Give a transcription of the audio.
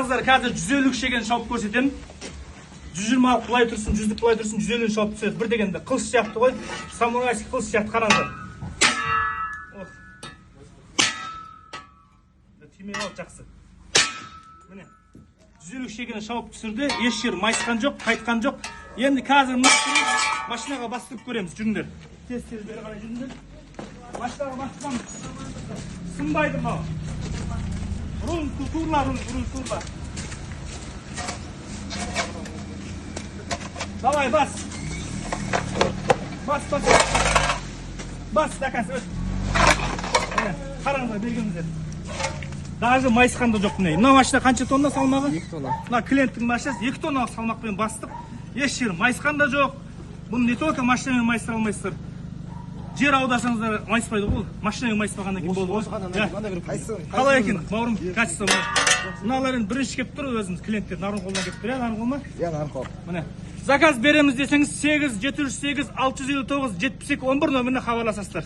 Қазір 150 шеген шауып көрсетемін. 120 алып былай тұрсын, 100 былай тұрсын, 150 шауып түседі. Bir дегенде қылыш сияқты ғой. Самурайский қылыш сияқты қараңыздар. Тимей ал жақсы. Міне. 150 шегені шауып түсірді. Еш жер майысқан жоқ, қайтқан жоқ. Енді қазір машинаға бастырып көреміз. Жүріңдер. Тез-тез бері қарай жүріңдер. Машинаға бастырамыз. Сынбайды мынау. Руль турла. Давай, бас. Бас, дәкәсі өт. Қараңыздар, бергеніміздер. Даже майысқанда жоқ міне. Мына машина қанша тонна салмағы? 2 тонна. Мына клиенттің машинасы 2 тонналық салмақпен бастық. Еш жер майысқанда жоқ. Бұны не только машинамен майыстыра алмайсыздар. Жер аудасаңыздар майыспайды ғой. Машинамен майыспағаннан кейін болды ғой. Қалай екен, бауырым, качество бар. Мыналар енді бірінші келіп тұр өзіміз клиенттер нарын қолдан келіп тұр, нарын қол ма? Нарын қол. Міне. Заказ береміз десеңіз 8 708 659 72 11 нөміріне хабарласасыздар.